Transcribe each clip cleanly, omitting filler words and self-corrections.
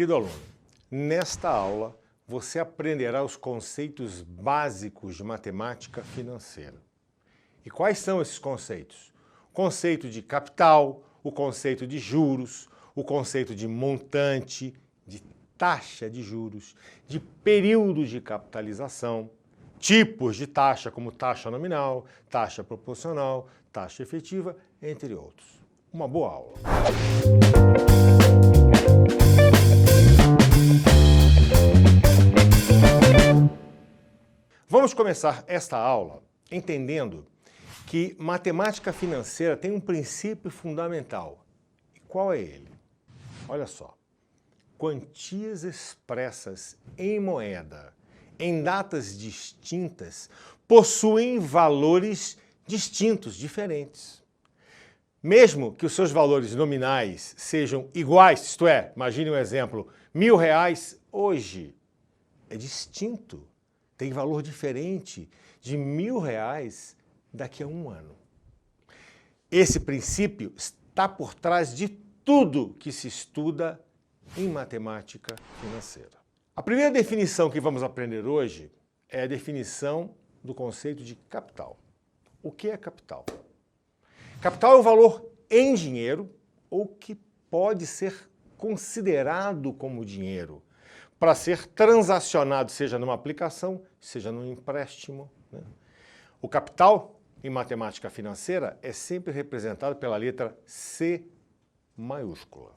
querido aluno, nesta aula você aprenderá os conceitos básicos de matemática financeira. E quais são esses conceitos? O conceito de capital, o conceito de juros, o conceito de montante, de taxa de juros, de período de capitalização, tipos de taxa como taxa nominal, taxa proporcional, taxa efetiva, entre outros. Uma boa aula. Vamos começar esta aula entendendo que matemática financeira tem um princípio fundamental. E qual é ele? Olha só. Quantias expressas em moeda em datas distintas possuem valores distintos, diferentes. Mesmo que os seus valores nominais sejam iguais, isto é, imagine um exemplo, R$1.000 hoje é distinto, tem valor diferente de R$1.000 daqui a um ano. Esse princípio está por trás de tudo que se estuda em matemática financeira. A primeira definição que vamos aprender hoje é a definição do conceito de capital. O que é capital? Capital é o valor em dinheiro ou que pode ser considerado como dinheiro para ser transacionado, seja numa aplicação, seja num empréstimo, né? O capital, em matemática financeira, é sempre representado pela letra C maiúscula.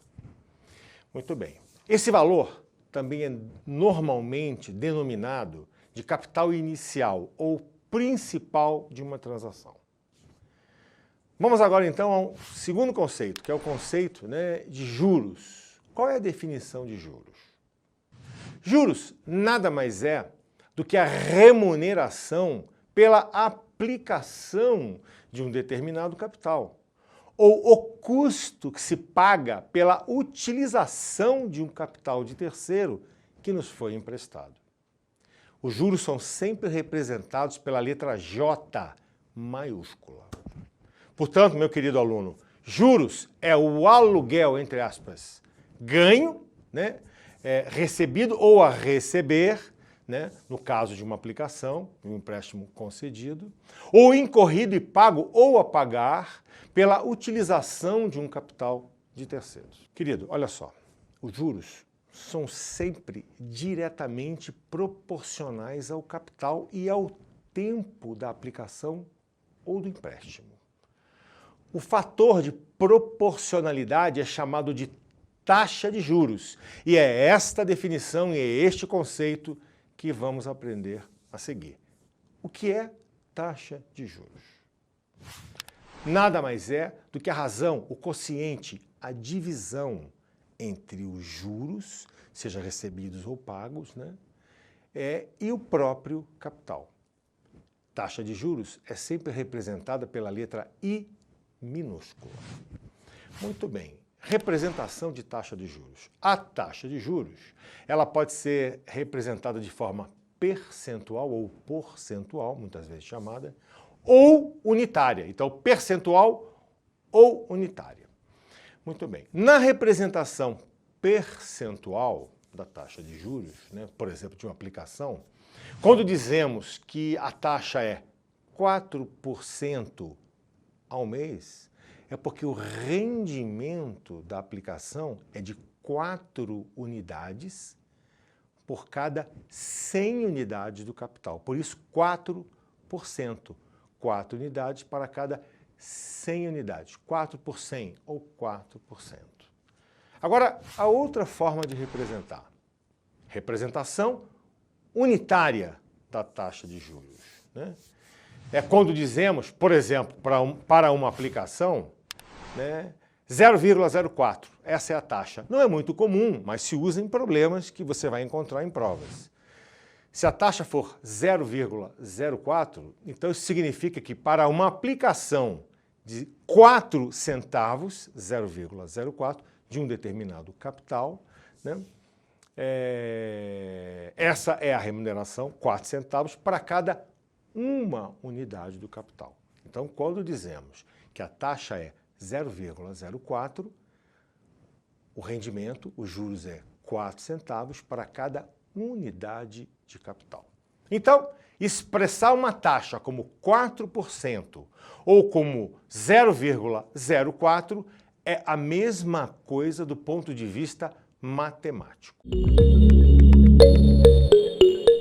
Muito bem. Esse valor também é normalmente denominado de capital inicial ou principal de uma transação. Vamos agora então ao segundo conceito, que é o conceito, de juros. Qual é a definição de juros? Juros nada mais é do que a remuneração pela aplicação de um determinado capital, ou o custo que se paga pela utilização de um capital de terceiro que nos foi emprestado. Os juros são sempre representados pela letra J maiúscula. Portanto, meu querido aluno, juros é o aluguel, entre aspas, ganho, recebido ou a receber, no caso de uma aplicação, um empréstimo concedido, ou incorrido e pago ou a pagar pela utilização de um capital de terceiros. Querido, olha só, os juros são sempre diretamente proporcionais ao capital e ao tempo da aplicação ou do empréstimo. O fator de proporcionalidade é chamado de taxa de juros, e é esta definição e é este conceito que vamos aprender a seguir. O que é taxa de juros? Nada mais é do que a razão, o quociente, a divisão entre os juros, seja recebidos ou pagos, e o próprio capital. Taxa de juros é sempre representada pela letra I minúscula. Muito bem. Representação de taxa de juros. A taxa de juros, ela pode ser representada de forma percentual ou porcentual, muitas vezes chamada, ou unitária. Então, percentual ou unitária. Muito bem. Na representação percentual da taxa de juros, por exemplo, de uma aplicação, quando dizemos que a taxa é 4% ao mês, é porque o rendimento da aplicação é de 4 unidades por cada 100 unidades do capital. Por isso, 4%. 4 unidades para cada 100 unidades. 4 por 100 ou 4%. Agora, a outra forma de representar. Representação unitária da taxa de juros. É quando dizemos, por exemplo, para uma aplicação, 0,04. Essa é a taxa. Não é muito comum, mas se usa em problemas que você vai encontrar em provas. Se a taxa for 0,04, então isso significa que para uma aplicação de 4 centavos, 0,04, de um determinado capital, essa é a remuneração, 4 centavos, para cada uma unidade do capital. Então, quando dizemos que a taxa é 0,04, o rendimento, os juros é 4 centavos para cada unidade de capital. Então, expressar uma taxa como 4% ou como 0,04 é a mesma coisa do ponto de vista matemático.